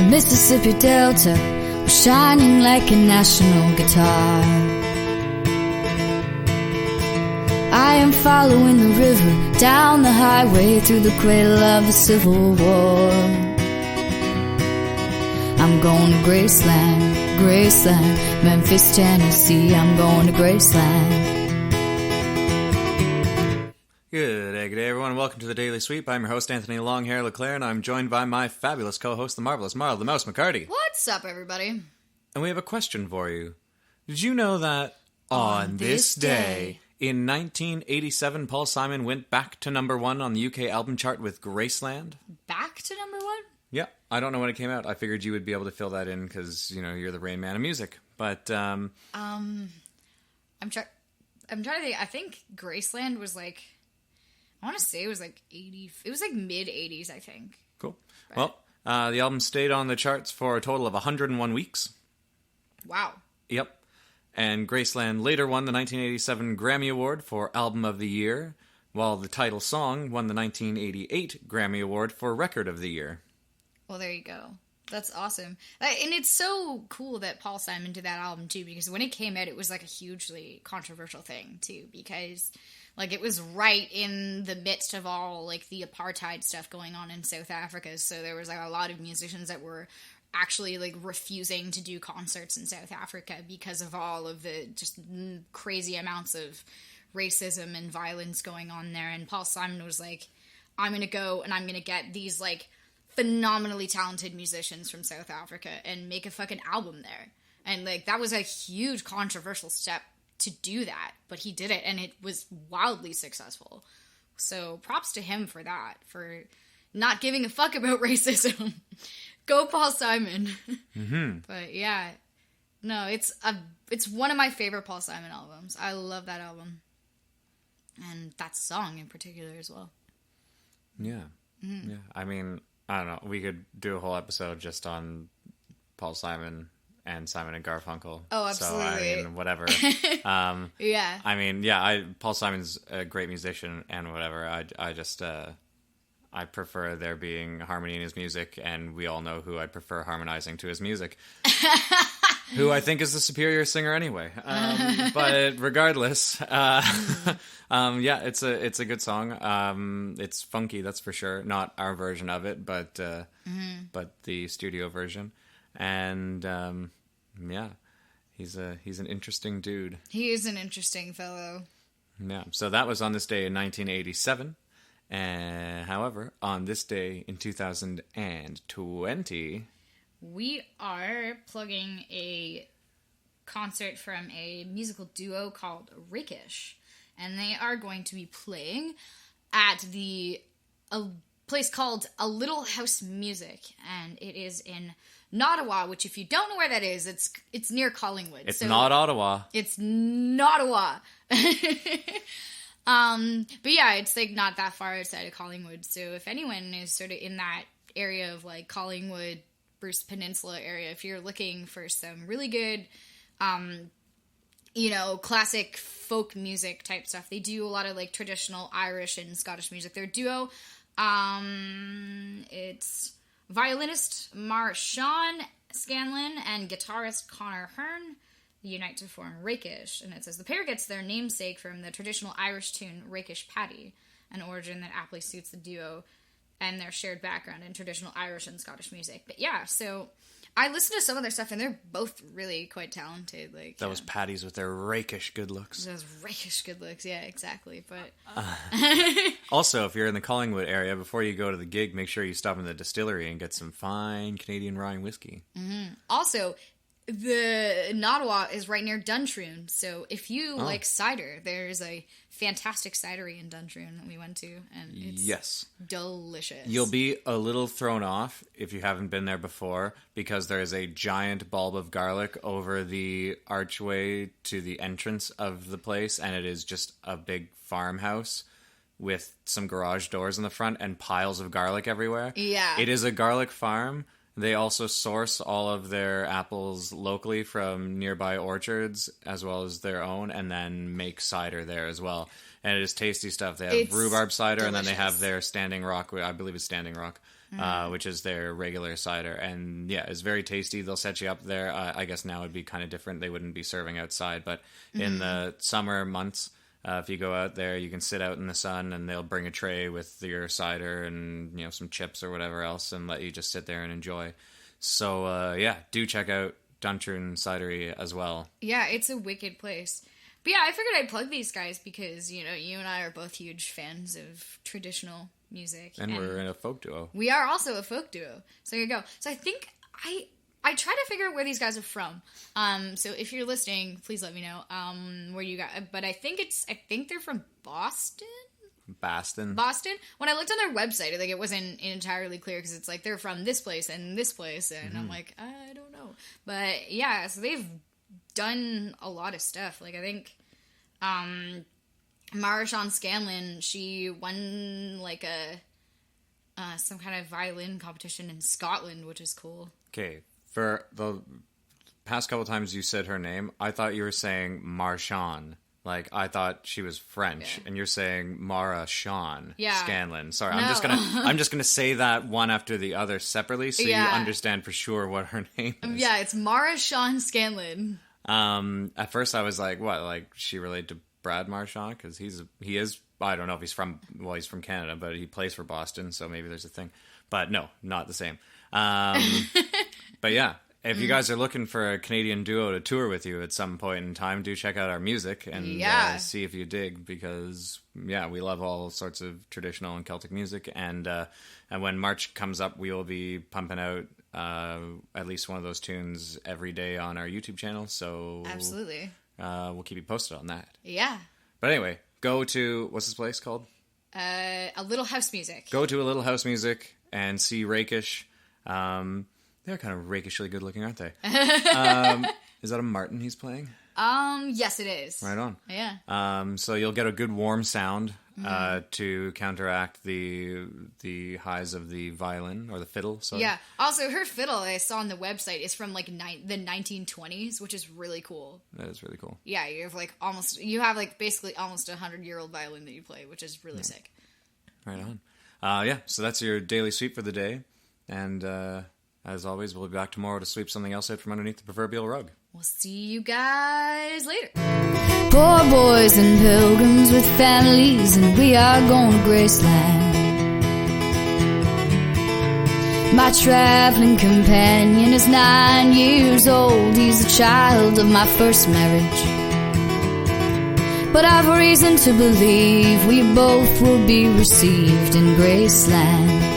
Mississippi Delta was shining like a national guitar. I am following the river down the highway through the cradle of the Civil War. I'm going to Graceland, Graceland, Memphis, Tennessee. I'm going to Graceland. Good day, everyone. Welcome to the Daily Sweep. I'm your host, Anthony Longhair Leclair, and I'm joined by my fabulous co-host, the marvelous Marla, the Mouse McHardy. What's up, everybody? And we have a question for you. Did you know that on this day, in 1987, Paul Simon went back to number one on the UK album chart with Graceland? Back to number one? Yeah, I don't know when it came out. I figured you would be able to fill that in because, you know, you're the Rain Man of music. But, I'm trying to think. I think Graceland was like, I want to say it was like 80. It was like mid 80s, I think. Cool. But, well, the album stayed on the charts for a total of 101 weeks. Wow. Yep. And Graceland later won the 1987 Grammy Award for Album of the Year, while the title song won the 1988 Grammy Award for Record of the Year. Well, there you go. That's awesome. And it's so cool that Paul Simon did that album, too, because when it came out, it was like a hugely controversial thing, too, because like it was right in the midst of all like the apartheid stuff going on in South Africa. So there was like a lot of musicians that were actually like refusing to do concerts in South Africa because of all of the just crazy amounts of racism and violence going on there. And Paul Simon was like, I'm going to go and I'm going to get these like phenomenally talented musicians from South Africa and make a fucking album there. And like that was a huge controversial step to do that, but he did it and it was wildly successful. So props to him for that, for not giving a fuck about racism. Go Paul Simon. Mm-hmm. But yeah, no, it's one of my favorite Paul Simon albums. I love that album. And that song in particular as well. Yeah. Mm-hmm. Yeah. I mean, I don't know. We could do a whole episode just on Paul Simon and Simon and Garfunkel. Oh, absolutely. So, I mean, whatever. Yeah. I mean, yeah, Paul Simon's a great musician and whatever. I just, I prefer there being harmony in his music, and we all know who I'd prefer harmonizing to his music. Who I think is the superior singer anyway. But regardless, yeah, it's a good song. It's funky, that's for sure. Not our version of it, but the studio version. And yeah, he's an interesting dude. He is an interesting fellow. Yeah. So that was on this day in 1987. However, on this day in 2020, we are plugging a concert from a musical duo called Rakish, and they are going to be playing at a place called A Little House Music, and it is in Nottawa, which if you don't know where that is, it's near Collingwood. It's not Ottawa. It's Nottawa. But yeah, it's like not that far outside of Collingwood. So if anyone is sort of in that area of like Collingwood, Bruce Peninsula area, if you're looking for some really good, classic folk music type stuff, they do a lot of like traditional Irish and Scottish music. Their duo, it's violinist Sean Scanlon and guitarist Connor Hearn. Unite to form Rakish, and it says the pair gets their namesake from the traditional Irish tune Rakish Paddy, an origin that aptly suits the duo and their shared background in traditional Irish and Scottish music. But yeah, so I listened to some of their stuff, and they're both really quite talented. Like that was Paddy's with their rakish good looks. Those rakish good looks, yeah, exactly. But also, if you're in the Collingwood area, before you go to the gig, make sure you stop in the distillery and get some fine Canadian rye whiskey. Mm-hmm. Also, the Nottawa is right near Duntroon, so if you like cider, there's a fantastic cidery in Duntroon that we went to, and it's delicious. You'll be a little thrown off if you haven't been there before, because there is a giant bulb of garlic over the archway to the entrance of the place, and it is just a big farmhouse with some garage doors in the front and piles of garlic everywhere. Yeah. It is a garlic farm. They also source all of their apples locally from nearby orchards as well as their own, and then make cider there as well. and it is tasty stuff. They have It's rhubarb cider, and then they delicious. have their Standing Rock, I believe it's Standing Rock, which is their regular cider. And yeah, it's very tasty. They'll set you up there. I guess now it'd be kind of different. They wouldn't be serving outside, but in the summer months, if you go out there, you can sit out in the sun, and they'll bring a tray with your cider and some chips or whatever else, and let you just sit there and enjoy. So yeah, do check out Duntroon Cidery as well. Yeah, it's a wicked place. But yeah, I figured I'd plug these guys because, you and I are both huge fans of traditional music. And we're in a folk duo. We are also a folk duo. So there you go. So I think I try to figure out where these guys are from. So if you're listening, please let me know where you got. But I think they're from Boston. Boston. When I looked on their website, it wasn't entirely clear because it's like they're from this place, and I'm like, I don't know. But yeah, so they've done a lot of stuff. Like I think Mara Scanlon, she won like some kind of violin competition in Scotland, which is cool. Okay, for the past couple times you said her name, I thought you were saying Marchand. Like, I thought she was French, and you're saying Mara Scanlon. Sorry, no. I'm just gonna say that one after the other separately, so you understand for sure what her name is. Yeah, it's Mara Scanlon. At first I was like, what? Like, she related to Brad Marchand? Because he is. I don't know if he's from Canada, but he plays for Boston, so maybe there's a thing. But no, not the same. But yeah. If you guys are looking for a Canadian duo to tour with you at some point in time, do check out our music and see if you dig, because, yeah, we love all sorts of traditional and Celtic music. And when March comes up, we will be pumping out at least one of those tunes every day on our YouTube channel. So absolutely, we'll keep you posted on that. Yeah. But anyway, go to, what's this place called? A Little House Music. Go to A Little House Music and see Rakish. They're kind of rakishly good looking, aren't they? Is that a Martin he's playing? Yes, it is. Right on. Yeah. So you'll get a good warm sound to counteract the highs of the violin or the fiddle. So yeah. Also, her fiddle I saw on the website is from like the 1920s, which is really cool. That is really cool. Yeah, you have basically almost 100-year-old violin that you play, which is really sick. Right on. Yeah. So that's your daily sweep for the day, and. As always, we'll be back tomorrow to sweep something else out from underneath the proverbial rug. We'll see you guys later. Poor boys and pilgrims with families, and we are going to Graceland. My traveling companion is 9 years old. He's a child of my first marriage. But I've reason to believe we both will be received in Graceland.